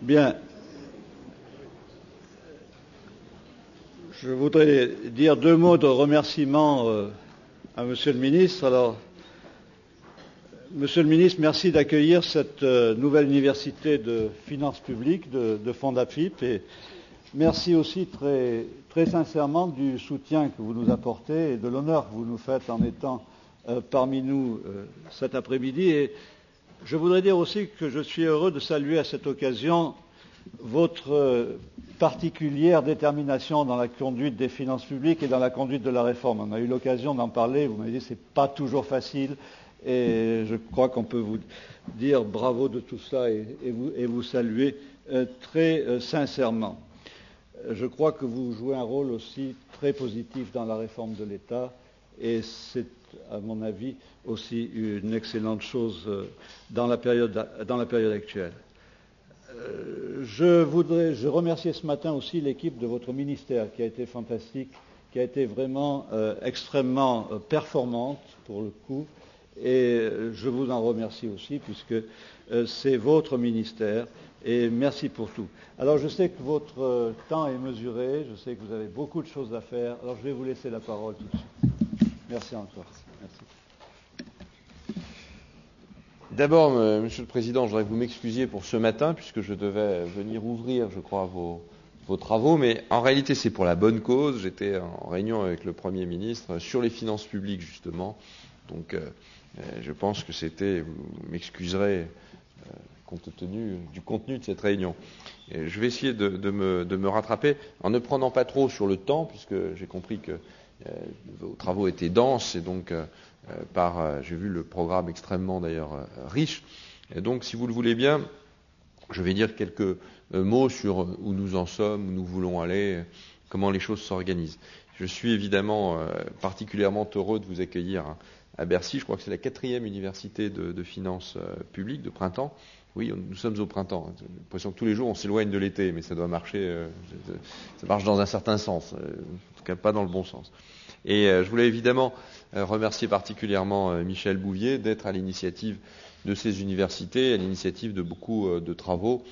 Bien. Je voudrais dire deux mots de remerciement à Monsieur le ministre. Alors, Monsieur le ministre, merci d'accueillir cette nouvelle université de finances publiques de Fondafip et merci aussi très, très sincèrement du soutien que vous nous apportez et de l'honneur que vous nous faites en étant parmi nous cet après-midi. Et je voudrais dire aussi que je suis heureux de saluer à cette occasion votre particulière détermination dans la conduite des finances publiques et dans la conduite de la réforme. On a eu l'occasion d'en parler, vous m'avez dit que ce n'est pas toujours facile et je crois qu'on peut vous dire bravo de tout ça et vous saluer très sincèrement. Je crois que vous jouez un rôle aussi très positif dans la réforme de l'État et c'est, à mon avis, aussi une excellente chose dans la période actuelle. Je remercier ce matin aussi l'équipe de votre ministère qui a été fantastique, qui a été vraiment extrêmement performante pour le coup, et je vous en remercie aussi puisque c'est votre ministère, et merci pour tout. Alors je sais que votre temps est mesuré, je sais que vous avez beaucoup de choses à faire, alors je vais vous laisser la parole tout de suite. Merci encore. Merci. D'abord, Monsieur le Président, je voudrais que vous m'excusiez pour ce matin, puisque je devais venir ouvrir, je crois, vos travaux, mais en réalité, c'est pour la bonne cause. J'étais en réunion avec le Premier ministre sur les finances publiques, justement. Donc, je pense que c'était, vous m'excuserez, compte tenu du contenu de cette réunion. Et je vais essayer de me rattraper en ne prenant pas trop sur le temps, puisque j'ai compris que vos travaux étaient denses, et donc j'ai vu le programme extrêmement d'ailleurs riche. Et donc, si vous le voulez bien, je vais dire quelques mots sur où nous en sommes, où nous voulons aller, comment les choses s'organisent. Je suis évidemment particulièrement heureux de vous accueillir à Bercy. Je crois que c'est la 4e université de finances publiques de printemps. Oui, nous sommes au printemps. J'ai l'impression que tous les jours on s'éloigne de l'été, mais ça doit marcher. Ça marche dans un certain sens, en tout cas pas dans le bon sens. Et je voulais évidemment remercier particulièrement Michel Bouvier d'être à l'initiative de ces universités, à l'initiative de beaucoup de travaux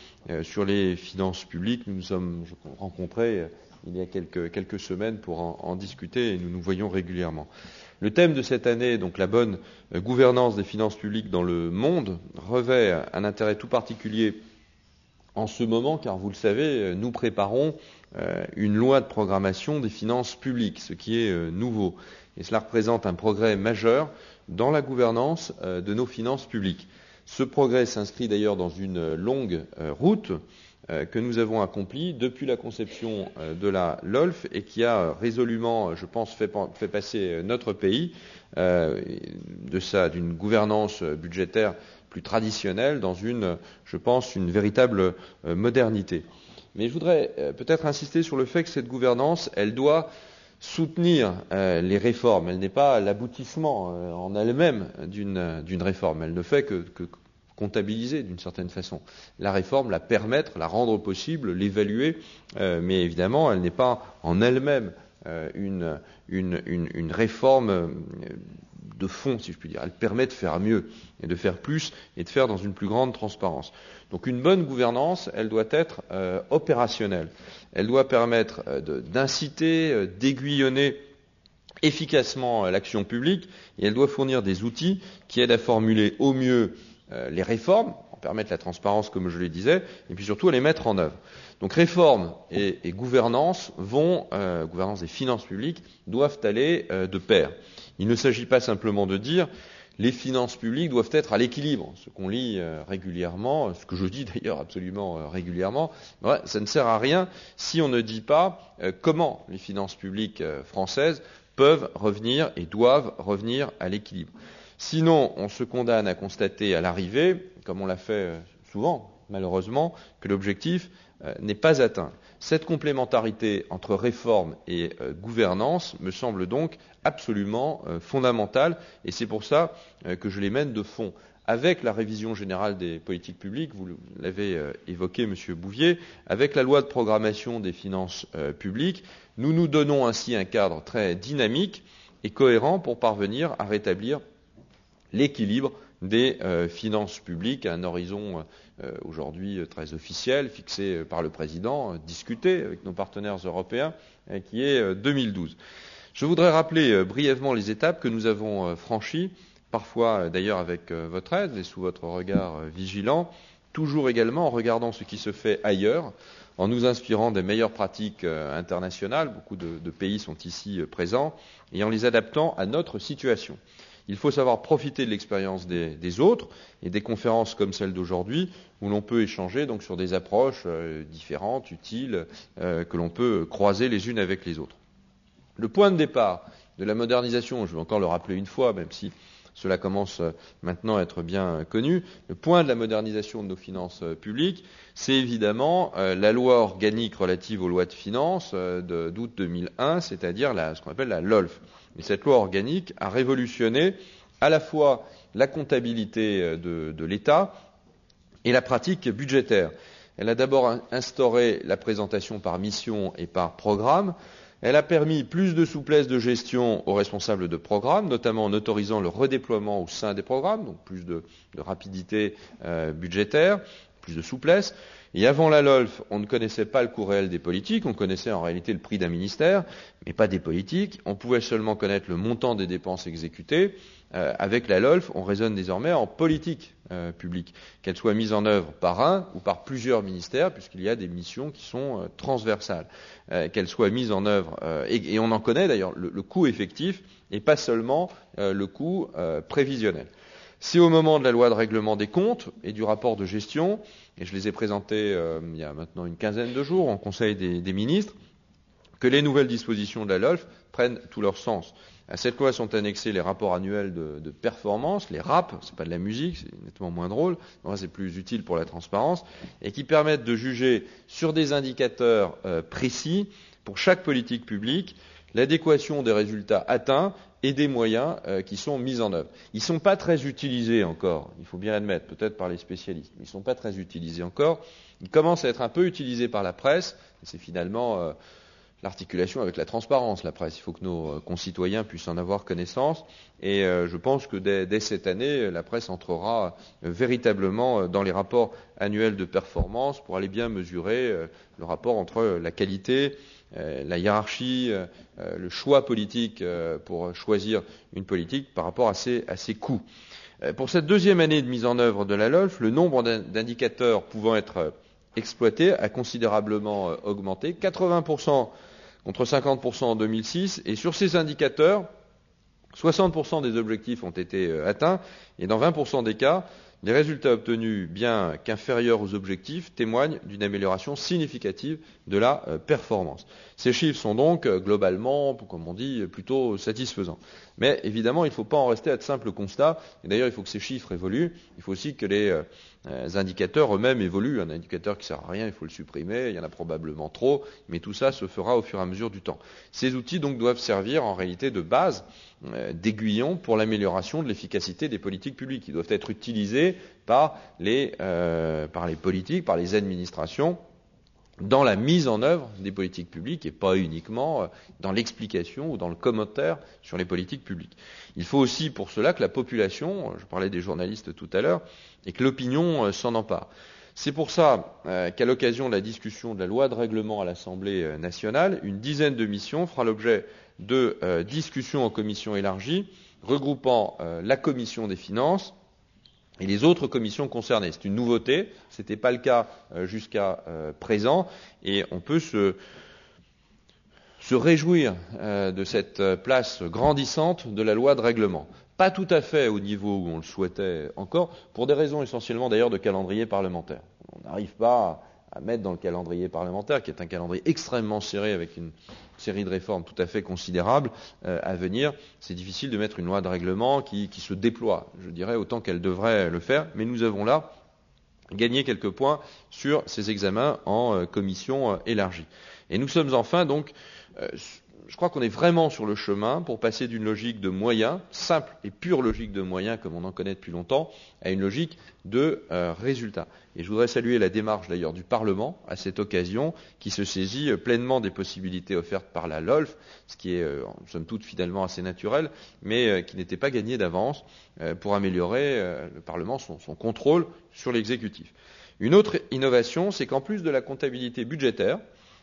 sur les finances publiques. Nous nous sommes rencontrés il y a quelques semaines pour en discuter et nous nous voyons régulièrement. Le thème de cette année, donc la bonne gouvernance des finances publiques dans le monde, revêt un intérêt tout particulier en ce moment, car vous le savez, nous préparons une loi de programmation des finances publiques, ce qui est nouveau. Et cela représente un progrès majeur dans la gouvernance de nos finances publiques. Ce progrès s'inscrit d'ailleurs dans une longue route que nous avons accomplie depuis la conception de la LOLF et qui a résolument, je pense, fait passer notre pays d'une gouvernance budgétaire plus traditionnelle dans je pense, une véritable modernité. Mais je voudrais peut-être insister sur le fait que cette gouvernance, elle doit soutenir les réformes. Elle n'est pas l'aboutissement en elle-même d'une réforme. Elle ne fait que comptabiliser d'une certaine façon la réforme, la permettre, la rendre possible, l'évaluer, mais évidemment, elle n'est pas en elle-même une réforme de fond, si je puis dire. Elle permet de faire mieux et de faire plus et de faire dans une plus grande transparence. Donc une bonne gouvernance, elle doit être opérationnelle. Elle doit permettre d'inciter, d'aiguillonner efficacement l'action publique et elle doit fournir des outils qui aident à formuler au mieux les réformes, en permettre la transparence comme je le disais, et puis surtout à les mettre en œuvre. Donc réforme et gouvernance gouvernance des finances publiques doivent aller de pair. Il ne s'agit pas simplement de dire les finances publiques doivent être à l'équilibre, ce qu'on lit régulièrement, ce que je dis d'ailleurs absolument régulièrement. Ouais, ça ne sert à rien si on ne dit pas comment les finances publiques françaises peuvent revenir et doivent revenir à l'équilibre. Sinon, on se condamne à constater à l'arrivée, comme on l'a fait souvent, malheureusement, que l'objectif n'est pas atteint. Cette complémentarité entre réforme et gouvernance me semble donc absolument fondamentale, et c'est pour ça que je les mène de fond. Avec la révision générale des politiques publiques, vous l'avez évoqué, Monsieur Bouvier, avec la loi de programmation des finances publiques, nous nous donnons ainsi un cadre très dynamique et cohérent pour parvenir à rétablir l'équilibre des finances publiques à un horizon aujourd'hui très officiel, fixé par le président, discuté avec nos partenaires européens, qui est 2012. Je voudrais rappeler brièvement les étapes que nous avons franchies, parfois d'ailleurs avec votre aide et sous votre regard vigilant, toujours également en regardant ce qui se fait ailleurs, en nous inspirant des meilleures pratiques internationales, beaucoup de pays sont ici présents, et en les adaptant à notre situation. Il faut savoir profiter de l'expérience des autres et des conférences comme celle d'aujourd'hui, où l'on peut échanger donc sur des approches différentes, utiles, que l'on peut croiser les unes avec les autres. Le point de départ de la modernisation, je vais encore le rappeler une fois, même si cela commence maintenant à être bien connu, le point de la modernisation de nos finances publiques, c'est évidemment la loi organique relative aux lois de finances d'août 2001, c'est-à-dire ce qu'on appelle la LOLF. Et cette loi organique a révolutionné à la fois la comptabilité de l'État et la pratique budgétaire. Elle a d'abord instauré la présentation par mission et par programme. Elle a permis plus de souplesse de gestion aux responsables de programme, notamment en autorisant le redéploiement au sein des programmes, donc plus de rapidité budgétaire, plus de souplesse. Et avant la LOLF, on ne connaissait pas le coût réel des politiques, on connaissait en réalité le prix d'un ministère, mais pas des politiques. On pouvait seulement connaître le montant des dépenses exécutées. Avec la LOLF, on raisonne désormais en politique publique, qu'elle soit mise en œuvre par un ou par plusieurs ministères, puisqu'il y a des missions qui sont transversales, qu'elle soit mise en œuvre, et on en connaît d'ailleurs le coût effectif, et pas seulement le coût prévisionnel. C'est au moment de la loi de règlement des comptes et du rapport de gestion, et je les ai présentés il y a maintenant une quinzaine de jours en Conseil des ministres, que les nouvelles dispositions de la LOLF prennent tout leur sens. À cette loi sont annexés les rapports annuels de performance, les RAP, c'est pas de la musique, c'est nettement moins drôle, mais c'est plus utile pour la transparence, et qui permettent de juger sur des indicateurs précis pour chaque politique publique l'adéquation des résultats atteints et des moyens qui sont mis en œuvre. Ils ne sont pas très utilisés encore, il faut bien l'admettre, peut-être par les spécialistes, mais ils ne sont pas très utilisés encore. Ils commencent à être un peu utilisés par la presse, et c'est finalement l'articulation avec la transparence, la presse. Il faut que nos concitoyens puissent en avoir connaissance, et je pense que dès cette année, la presse entrera véritablement dans les rapports annuels de performance pour aller bien mesurer le rapport entre la qualité, la hiérarchie, le choix politique pour choisir une politique par rapport à ses coûts. Pour cette deuxième année de mise en œuvre de la LOLF, le nombre d'indicateurs pouvant être exploités a considérablement augmenté, 80% contre 50% en 2006, et sur ces indicateurs, 60% des objectifs ont été atteints, et dans 20% des cas, les résultats obtenus, bien qu'inférieurs aux objectifs, témoignent d'une amélioration significative de la performance. Ces chiffres sont donc globalement, comme on dit, plutôt satisfaisants. Mais évidemment, il ne faut pas en rester à de simples constats. Et d'ailleurs, il faut que ces chiffres évoluent. Il faut aussi que les indicateurs eux-mêmes évoluent. Un indicateur qui ne sert à rien, il faut le supprimer. Il y en a probablement trop. Mais tout ça se fera au fur et à mesure du temps. Ces outils donc doivent servir en réalité de base, d'aiguillon pour l'amélioration de l'efficacité des politiques publiques. Ils doivent être utilisés par les politiques, par les administrations, dans la mise en œuvre des politiques publiques et pas uniquement dans l'explication ou dans le commentaire sur les politiques publiques. Il faut aussi pour cela que la population, je parlais des journalistes tout à l'heure, et que l'opinion s'en empare. C'est pour ça qu'à l'occasion de la discussion de la loi de règlement à l'Assemblée nationale, une dizaine de missions fera l'objet de discussions en commission élargie, regroupant la commission des finances et les autres commissions concernées. C'est une nouveauté, ce n'était pas le cas jusqu'à présent, et on peut se réjouir de cette place grandissante de la loi de règlement. Pas tout à fait au niveau où on le souhaitait encore, pour des raisons essentiellement d'ailleurs de calendrier parlementaire. On n'arrive pas à mettre dans le calendrier parlementaire, qui est un calendrier extrêmement serré avec une série de réformes tout à fait considérables à venir. C'est difficile de mettre une loi de règlement qui se déploie, je dirais, autant qu'elle devrait le faire. Mais nous avons là gagné quelques points sur ces examens en commission élargie. Et nous sommes enfin donc je crois qu'on est vraiment sur le chemin pour passer d'une logique de moyens, simple et pure logique de moyens comme on en connaît depuis longtemps, à une logique de résultats. Et je voudrais saluer la démarche d'ailleurs du Parlement à cette occasion, qui se saisit pleinement des possibilités offertes par la LOLF, ce qui est somme toute finalement assez naturel, mais qui n'était pas gagné d'avance pour améliorer le Parlement son contrôle sur l'exécutif. Une autre innovation, c'est qu'en plus de la comptabilité budgétaire,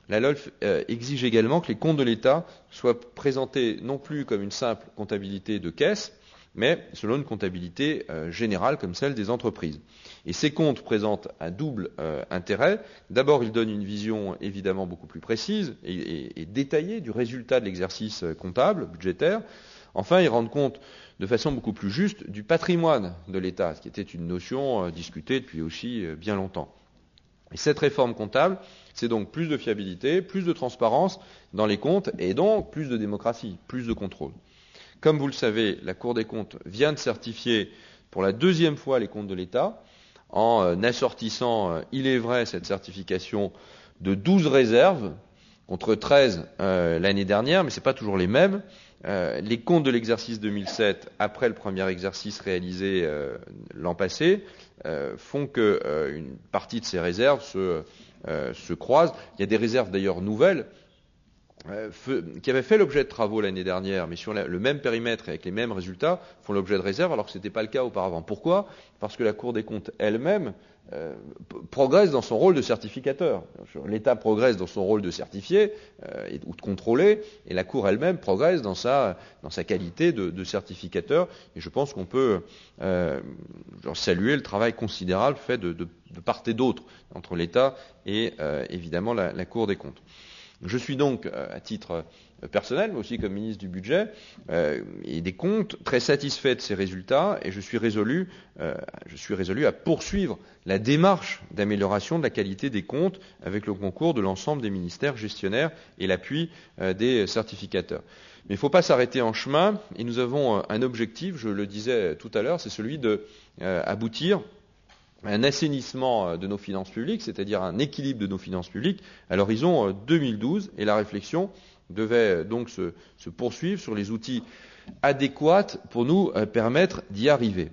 la LOLF exige également que les comptes de l'État soient présentés non plus comme une simple comptabilité de caisse, mais selon une comptabilité générale comme celle des entreprises. Et ces comptes présentent un double intérêt. D'abord, ils donnent une vision évidemment beaucoup plus précise et détaillée du résultat de l'exercice comptable, budgétaire. Enfin, ils rendent compte de façon beaucoup plus juste du patrimoine de l'État, ce qui était une notion discutée depuis aussi bien longtemps. Et cette réforme comptable, c'est donc plus de fiabilité, plus de transparence dans les comptes et donc plus de démocratie, plus de contrôle. Comme vous le savez, la Cour des comptes vient de certifier pour la deuxième fois les comptes de l'État en assortissant, il est vrai, cette certification de 12 réserves contre 13 l'année dernière, mais ce n'est pas toujours les mêmes. Les comptes de l'exercice 2007, après le premier exercice réalisé l'an passé, font qu'une partie de ces réserves se croisent. Il y a des réserves d'ailleurs nouvelles qui avaient fait l'objet de travaux l'année dernière, mais sur le même périmètre et avec les mêmes résultats, font l'objet de réserves alors que ce n'était pas le cas auparavant. Pourquoi ? Parce que la Cour des comptes elle-même progresse dans son rôle de certificateur. L'État progresse dans son rôle de certifier ou de contrôler, et la Cour elle-même progresse dans sa qualité de certificateur. Et je pense qu'on peut saluer le travail considérable fait de part et d'autre entre l'État et évidemment la Cour des comptes. Je suis donc, à titre personnel, mais aussi comme ministre du Budget et des Comptes, très satisfait de ces résultats, et je suis résolu à poursuivre la démarche d'amélioration de la qualité des comptes avec le concours de l'ensemble des ministères gestionnaires et l'appui des certificateurs. Mais il ne faut pas s'arrêter en chemin, et nous avons un objectif, je le disais tout à l'heure, c'est celui d'aboutir un assainissement de nos finances publiques, c'est-à-dire un équilibre de nos finances publiques à l'horizon 2012, et la réflexion devait donc se poursuivre sur les outils adéquats pour nous permettre d'y arriver.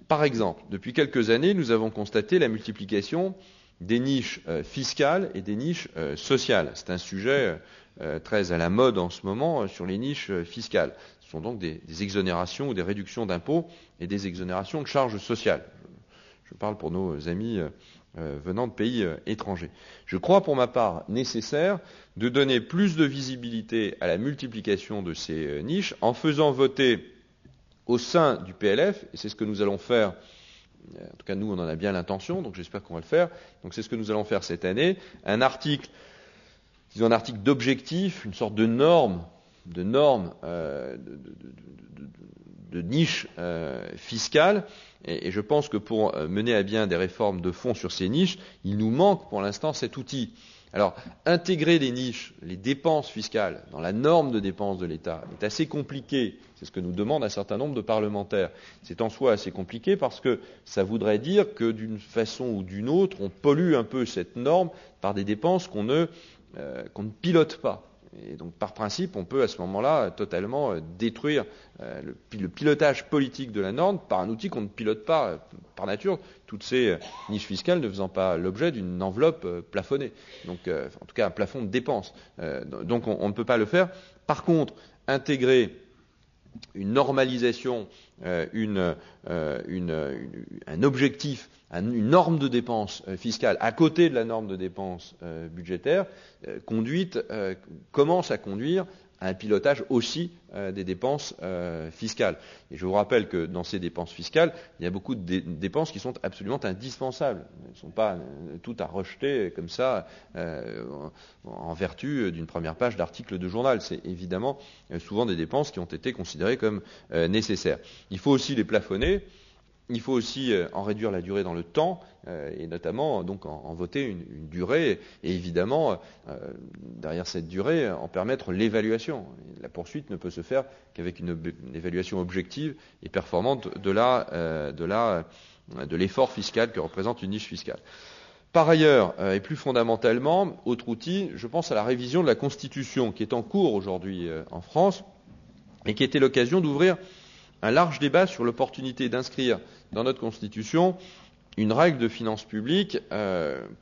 Par exemple, depuis quelques années, nous avons constaté la multiplication des niches fiscales et des niches sociales. C'est un sujet très à la mode en ce moment sur les niches fiscales. Ce sont donc des exonérations ou des réductions d'impôts et des exonérations de charges sociales. Je parle pour nos amis venant de pays étrangers. Je crois pour ma part nécessaire de donner plus de visibilité à la multiplication de ces niches en faisant voter au sein du PLF, et c'est ce que nous allons faire, en tout cas nous on en a bien l'intention, donc j'espère qu'on va le faire, donc c'est ce que nous allons faire cette année, un article d'objectif, une sorte de norme de niche fiscale, et je pense que pour mener à bien des réformes de fond sur ces niches, il nous manque pour l'instant cet outil. Alors, intégrer les niches, les dépenses fiscales dans la norme de dépenses de l'État est assez compliqué. C'est ce que nous demande un certain nombre de parlementaires. C'est en soi assez compliqué parce que ça voudrait dire que d'une façon ou d'une autre, on pollue un peu cette norme par des dépenses qu'on ne pilote pas. Et donc, par principe, on peut à ce moment-là totalement détruire le pilotage politique de la norme par un outil qu'on ne pilote pas par nature, toutes ces niches fiscales ne faisant pas l'objet d'une enveloppe plafonnée, donc en tout cas un plafond de dépenses. Donc on ne peut pas le faire. Par contre, intégrer une normalisation, un objectif, une norme de dépenses fiscales à côté de la norme de dépenses budgétaires commence à conduire à un pilotage aussi des dépenses fiscales. Et je vous rappelle que dans ces dépenses fiscales, il y a beaucoup de dépenses qui sont absolument indispensables. Elles ne sont pas toutes à rejeter comme ça en vertu d'une première page d'article de journal. C'est évidemment souvent des dépenses qui ont été considérées comme nécessaires. Il faut aussi les plafonner. Il faut aussi en réduire la durée dans le temps, et notamment donc en voter une durée, et évidemment derrière cette durée en permettre l'évaluation. La poursuite ne peut se faire qu'avec une évaluation objective et performante de l'effort fiscal que représente une niche fiscale. Par ailleurs, et plus fondamentalement, autre outil, je pense à la révision de la Constitution qui est en cours aujourd'hui en France et qui était l'occasion d'ouvrir un large débat sur l'opportunité d'inscrire dans notre Constitution une règle de finances publiques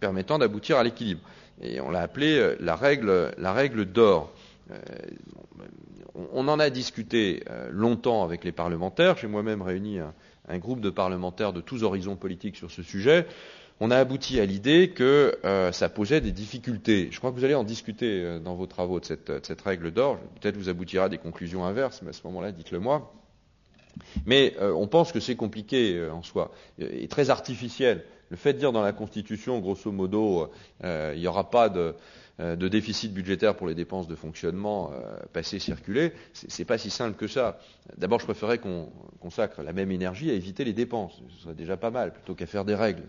permettant d'aboutir à l'équilibre. Et on l'a appelée la règle d'or. On en a discuté longtemps avec les parlementaires. J'ai moi-même réuni un groupe de parlementaires de tous horizons politiques sur ce sujet. On a abouti à l'idée que ça posait des difficultés. Je crois que vous allez en discuter dans vos travaux de cette règle d'or. Peut-être vous aboutira à des conclusions inverses, mais à ce moment-là, dites-le moi. Mais on pense que c'est compliqué en soi et très artificiel. Le fait de dire dans la Constitution, grosso modo, il n'y aura pas de déficit budgétaire pour les dépenses de fonctionnement passées, circulées, c'est pas si simple que ça. D'abord, je préférerais qu'on consacre la même énergie à éviter les dépenses. Ce serait déjà pas mal, plutôt qu'à faire des règles.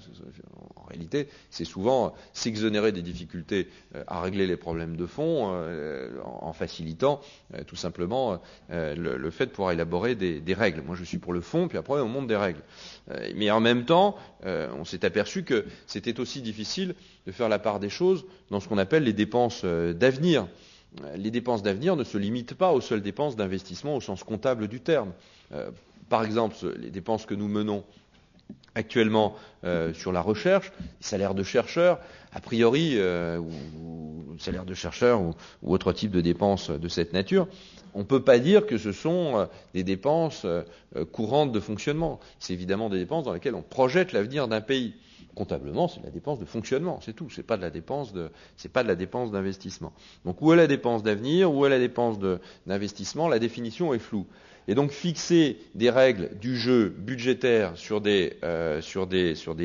En réalité, c'est souvent s'exonérer des difficultés à régler les problèmes de fond en facilitant tout simplement le fait de pouvoir élaborer des règles. Moi, je suis pour le fond, puis après, on monte des règles. Mais en même temps, on s'est aperçu que c'était aussi difficile de faire la part des choses dans ce qu'on appelle les dépenses d'avenir. Les dépenses d'avenir ne se limitent pas aux seules dépenses d'investissement au sens comptable du terme. Par exemple, les dépenses que nous menons actuellement sur la recherche, les salaires de chercheurs, a priori, ou salaires de chercheurs ou autre type de dépenses de cette nature, on ne peut pas dire que ce sont des dépenses courantes de fonctionnement. C'est évidemment des dépenses dans lesquelles on projette l'avenir d'un pays. Comptablement, c'est de la dépense de fonctionnement, c'est tout. C'est pas de la dépense d'investissement. Donc, où est la dépense d'avenir, où est la dépense d'investissement? La définition est floue. Et donc, fixer des règles du jeu budgétaire sur des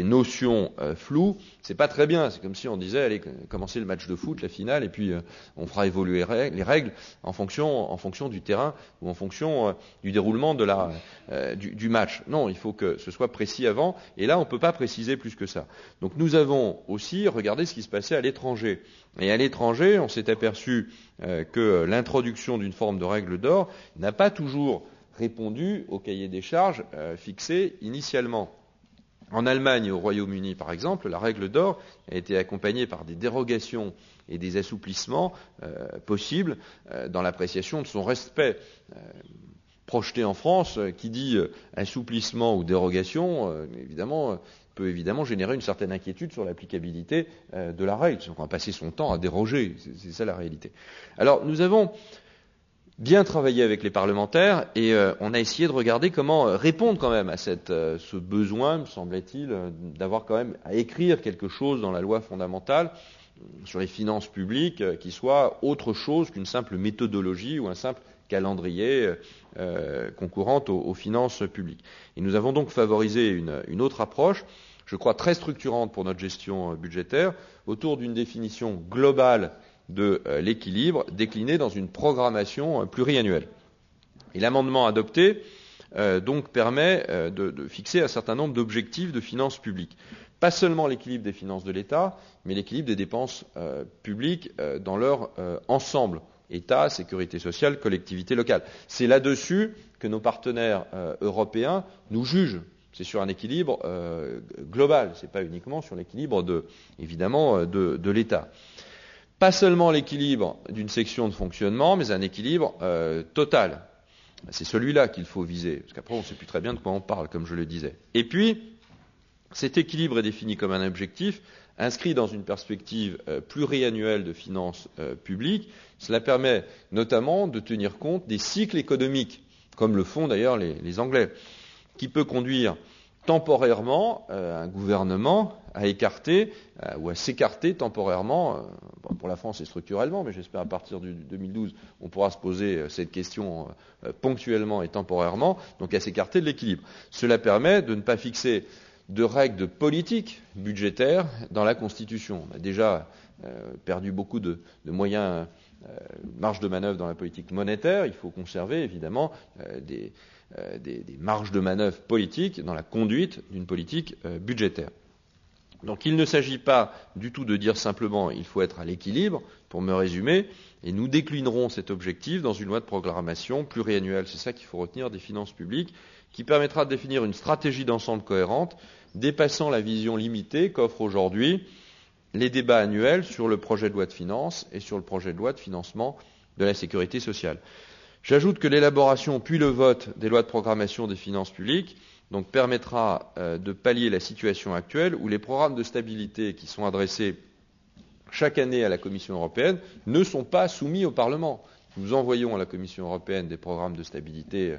notions floues, c'est pas très bien. C'est comme si on disait, allez, commencer le match de foot, la finale, et puis on fera évoluer les règles en fonction du terrain ou en fonction du déroulement du match. Non, il faut que ce soit précis avant. Et là, on peut pas préciser plus que ça. Donc, nous avons aussi regardé ce qui se passait à l'étranger. Et à l'étranger, on s'est aperçu que l'introduction d'une forme de règle d'or n'a pas toujours répondu au cahier des charges fixé initialement. En Allemagne et au Royaume-Uni, par exemple, la règle d'or a été accompagnée par des dérogations et des assouplissements possibles dans l'appréciation de son respect. Projeté en France, qui dit assouplissement ou dérogation, peut évidemment générer une certaine inquiétude sur l'applicabilité de la règle. On va passer son temps à déroger, c'est ça la réalité. Alors, nous avons bien travaillé avec les parlementaires et on a essayé de regarder comment répondre quand même à ce besoin, me semblait-il, d'avoir quand même à écrire quelque chose dans la loi fondamentale sur les finances publiques qui soit autre chose qu'une simple méthodologie ou un simple calendrier concourant aux finances publiques. Et nous avons donc favorisé une autre approche, je crois très structurante pour notre gestion budgétaire, autour d'une définition globale de l'équilibre décliné dans une programmation pluriannuelle. Et l'amendement adopté donc permet de fixer un certain nombre d'objectifs de finances publiques. Pas seulement l'équilibre des finances de l'État, mais l'équilibre des dépenses publiques dans leur ensemble. État, sécurité sociale, collectivité locale. C'est là-dessus que nos partenaires européens nous jugent. C'est sur un équilibre global, c'est pas uniquement sur l'équilibre évidemment de l'État. Pas seulement l'équilibre d'une section de fonctionnement, mais un équilibre total. C'est celui-là qu'il faut viser, parce qu'après on ne sait plus très bien de quoi on parle, comme je le disais. Et puis, cet équilibre est défini comme un objectif inscrit dans une perspective pluriannuelle de finances publiques. Cela permet notamment de tenir compte des cycles économiques, comme le font d'ailleurs les Anglais, qui peut conduire temporairement un gouvernement à écarter ou à s'écarter temporairement, pour la France et structurellement, mais j'espère à partir du 2012, on pourra se poser cette question ponctuellement et temporairement, donc à s'écarter de l'équilibre. Cela permet de ne pas fixer de règles de politique budgétaire dans la Constitution. On a déjà perdu beaucoup de moyens, marge de manœuvre dans la politique monétaire. Il faut conserver évidemment des marges de manœuvre politiques dans la conduite d'une politique budgétaire. Donc il ne s'agit pas du tout de dire simplement il faut être à l'équilibre, pour me résumer, et nous déclinerons cet objectif dans une loi de programmation pluriannuelle. C'est ça qu'il faut retenir des finances publiques, qui permettra de définir une stratégie d'ensemble cohérente dépassant la vision limitée qu'offrent aujourd'hui les débats annuels sur le projet de loi de finances et sur le projet de loi de financement de la sécurité sociale. J'ajoute que l'élaboration puis le vote des lois de programmation des finances publiques donc permettra de pallier la situation actuelle où les programmes de stabilité qui sont adressés chaque année à la Commission européenne ne sont pas soumis au Parlement. Nous envoyons à la Commission européenne des programmes de stabilité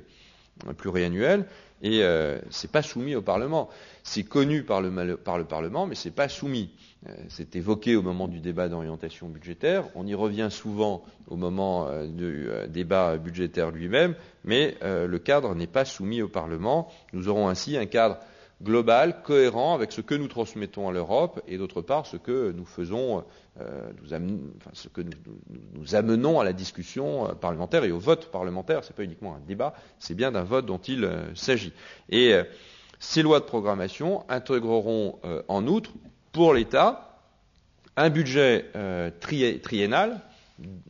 pluriannuels et c'est pas soumis au Parlement. C'est connu par le Parlement, mais c'est pas soumis. C'est évoqué au moment du débat d'orientation budgétaire. On y revient souvent au moment du débat budgétaire lui-même, mais le cadre n'est pas soumis au Parlement. Nous aurons ainsi un cadre global, cohérent avec ce que nous transmettons à l'Europe et d'autre part ce que nous faisons, ce que nous amenons à la discussion parlementaire et au vote parlementaire. Ce n'est pas uniquement un débat, c'est bien d'un vote dont il s'agit. Et ces lois de programmation intégreront en outre pour l'État un budget triennal,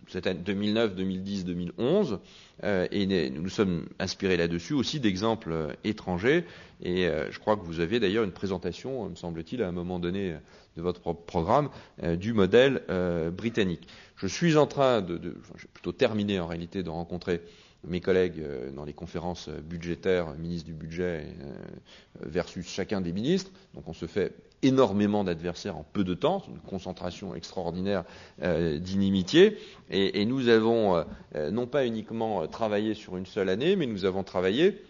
c'était 2009, 2010, 2011, et nous nous sommes inspirés là-dessus aussi d'exemples étrangers. Et je crois que vous aviez d'ailleurs une présentation, me semble-t-il, à un moment donné de votre programme, du modèle britannique. Je suis en train je vais plutôt terminer en réalité de rencontrer mes collègues dans les conférences budgétaires, ministre du budget versus chacun des ministres. Donc on se fait énormément d'adversaires en peu de temps, une concentration extraordinaire d'inimitié. Et nous avons non pas uniquement travaillé sur une seule année, mais nous avons travaillé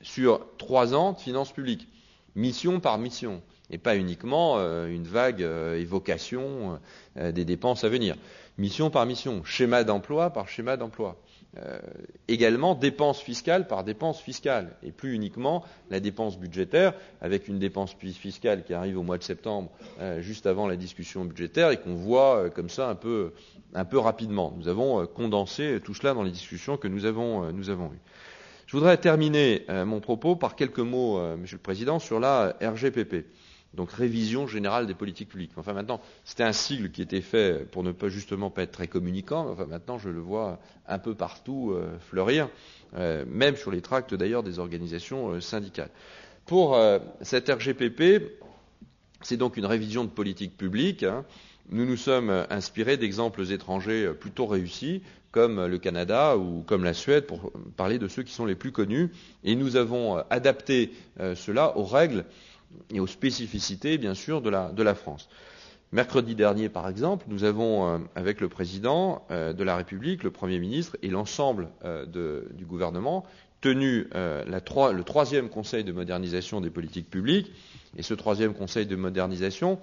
sur 3 ans de finances publiques, mission par mission, et pas uniquement une vague évocation des dépenses à venir. Mission par mission, schéma d'emploi par schéma d'emploi. Également dépense fiscale par dépense fiscale, et plus uniquement la dépense budgétaire, avec une dépense fiscale qui arrive au mois de septembre, juste avant la discussion budgétaire, et qu'on voit comme ça un peu rapidement. Nous avons condensé tout cela dans les discussions que nous avons eues. Je voudrais terminer mon propos par quelques mots, Monsieur le Président, sur la RGPP. Donc révision générale des politiques publiques. Enfin maintenant, c'était un sigle qui était fait pour ne pas justement pas être très communicant. Enfin maintenant, je le vois un peu partout fleurir, même sur les tracts d'ailleurs des organisations syndicales. Pour cette RGPP, c'est donc une révision de politique publique. Nous nous sommes inspirés d'exemples étrangers plutôt réussis, comme le Canada ou comme la Suède, pour parler de ceux qui sont les plus connus, et nous avons adapté cela aux règles et aux spécificités, bien sûr, de la France. Mercredi dernier, par exemple, nous avons, avec le président de la République, le Premier ministre et l'ensemble du gouvernement, tenu le 3e Conseil de modernisation des politiques publiques. Et ce 3e Conseil de modernisation,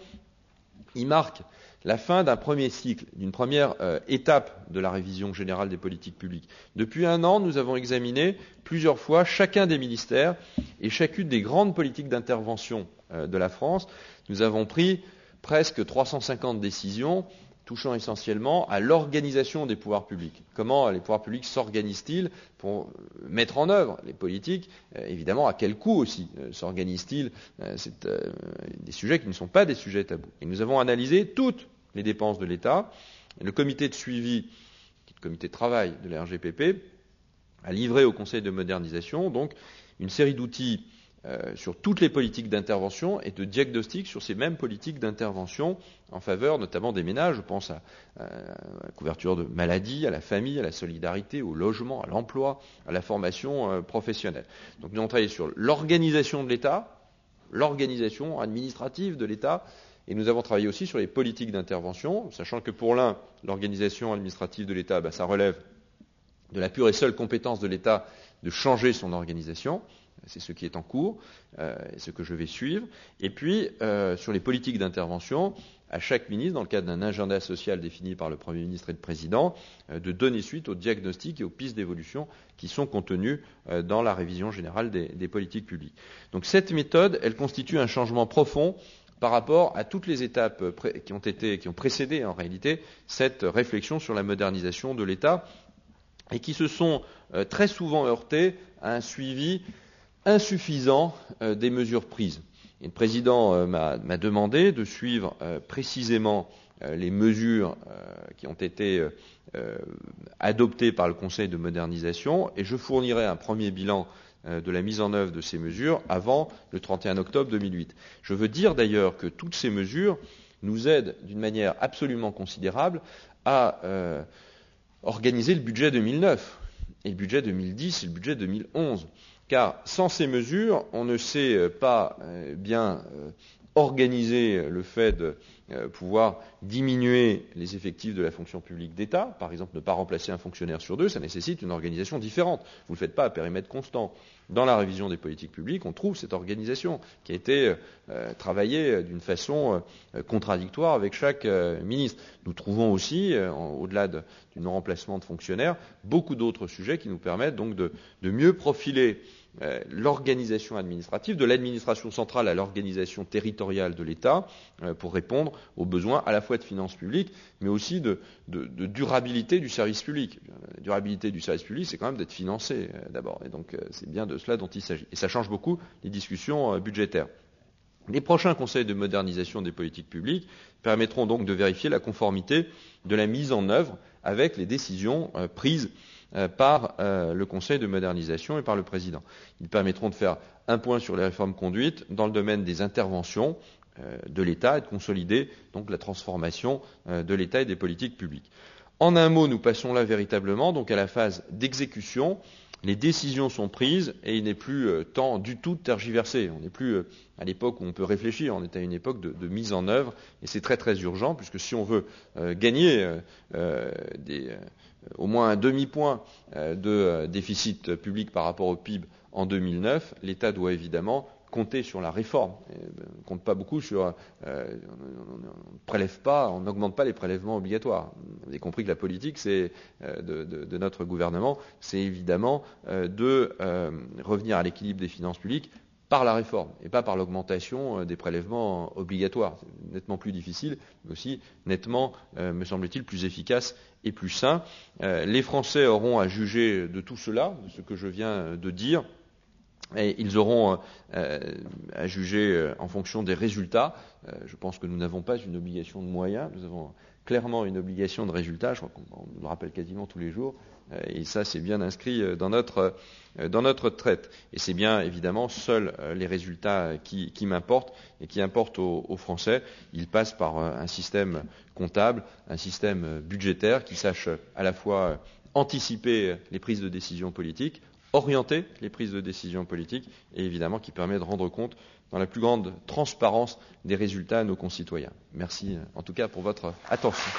il marque la fin d'un premier cycle, d'une première étape de la révision générale des politiques publiques. Depuis 1 an, nous avons examiné plusieurs fois chacun des ministères et chacune des grandes politiques d'intervention de la France. Nous avons pris presque 350 décisions touchant essentiellement à l'organisation des pouvoirs publics. Comment les pouvoirs publics s'organisent-ils pour mettre en œuvre les politiques? Évidemment, à quel coût aussi s'organisent-ils? C'est des sujets qui ne sont pas des sujets tabous. Et nous avons analysé toutes les dépenses de l'État. Et le comité de suivi, le comité de travail de la RGPP, a livré au Conseil de modernisation donc une série d'outils sur toutes les politiques d'intervention et de diagnostic sur ces mêmes politiques d'intervention en faveur notamment des ménages. Je pense à la couverture de maladies, à la famille, à la solidarité, au logement, à l'emploi, à la formation professionnelle. Donc nous avons travaillé sur l'organisation de l'État, l'organisation administrative de l'État, et nous avons travaillé aussi sur les politiques d'intervention, sachant que pour l'un, l'organisation administrative de l'État, ça relève de la pure et seule compétence de l'État de changer son organisation. C'est ce qui est en cours, et ce que je vais suivre. Et puis, sur les politiques d'intervention, à chaque ministre, dans le cadre d'un agenda social défini par le Premier ministre et le Président, de donner suite aux diagnostics et aux pistes d'évolution qui sont contenues dans la révision générale des politiques publiques. Donc cette méthode, elle constitue un changement profond par rapport à toutes les étapes qui ont précédé en réalité cette réflexion sur la modernisation de l'État et qui se sont très souvent heurtées à un suivi insuffisant des mesures prises. Et le président m'a demandé de suivre précisément les mesures qui ont été adoptées par le Conseil de modernisation, et je fournirai un premier bilan de la mise en œuvre de ces mesures avant le 31 octobre 2008. Je veux dire d'ailleurs que toutes ces mesures nous aident d'une manière absolument considérable à organiser le budget 2009 et le budget 2010 et le budget 2011. Car sans ces mesures, on ne sait pas bien organiser le fait de pouvoir diminuer les effectifs de la fonction publique d'État. Par exemple, ne pas remplacer un fonctionnaire sur 2, ça nécessite une organisation différente. Vous ne le faites pas à périmètre constant. Dans la révision des politiques publiques, on trouve cette organisation qui a été travaillée d'une façon contradictoire avec chaque ministre. Nous trouvons aussi, au-delà du non-remplacement de fonctionnaires, beaucoup d'autres sujets qui nous permettent donc de mieux profiler l'organisation administrative, de l'administration centrale à l'organisation territoriale de l'État, pour répondre aux besoins à la fois de finances publiques, mais aussi de durabilité du service public. La durabilité du service public, c'est quand même d'être financé d'abord. Et donc c'est bien de cela dont il s'agit. Et ça change beaucoup les discussions budgétaires. Les prochains conseils de modernisation des politiques publiques permettront donc de vérifier la conformité de la mise en œuvre avec les décisions prises par le Conseil de modernisation et par le Président. Ils permettront de faire un point sur les réformes conduites dans le domaine des interventions de l'État et de consolider donc la transformation de l'État et des politiques publiques. En un mot, nous passons là véritablement donc à la phase d'exécution. Les décisions sont prises et il n'est plus temps du tout de tergiverser. On n'est plus à l'époque où on peut réfléchir, on est à une époque de mise en œuvre et c'est très très urgent puisque si on veut gagner au moins un demi-point de déficit public par rapport au PIB en 2009, l'État doit évidemment compter sur la réforme. On ne compte pas beaucoup sur... on ne prélève pas, on n'augmente pas les prélèvements obligatoires. Vous avez compris que la politique de notre gouvernement, c'est évidemment de revenir à l'équilibre des finances publiques par la réforme et pas par l'augmentation des prélèvements obligatoires. C'est nettement plus difficile, mais aussi nettement, me semble-t-il, plus efficace et plus sain. Les Français auront à juger de tout cela, de ce que je viens de dire, et ils auront à juger en fonction des résultats. Je pense que nous n'avons pas une obligation de moyens, nous avons clairement une obligation de résultats, je crois qu'on nous le rappelle quasiment tous les jours, et ça c'est bien inscrit dans notre traite. Et c'est bien évidemment seuls les résultats qui m'importent et qui importent aux Français. Ils passent par un système comptable, un système budgétaire qui sache à la fois anticiper les prises de décision politiques, orienter les prises de décision politiques et évidemment qui permet de rendre compte dans la plus grande transparence des résultats à nos concitoyens. Merci en tout cas pour votre attention.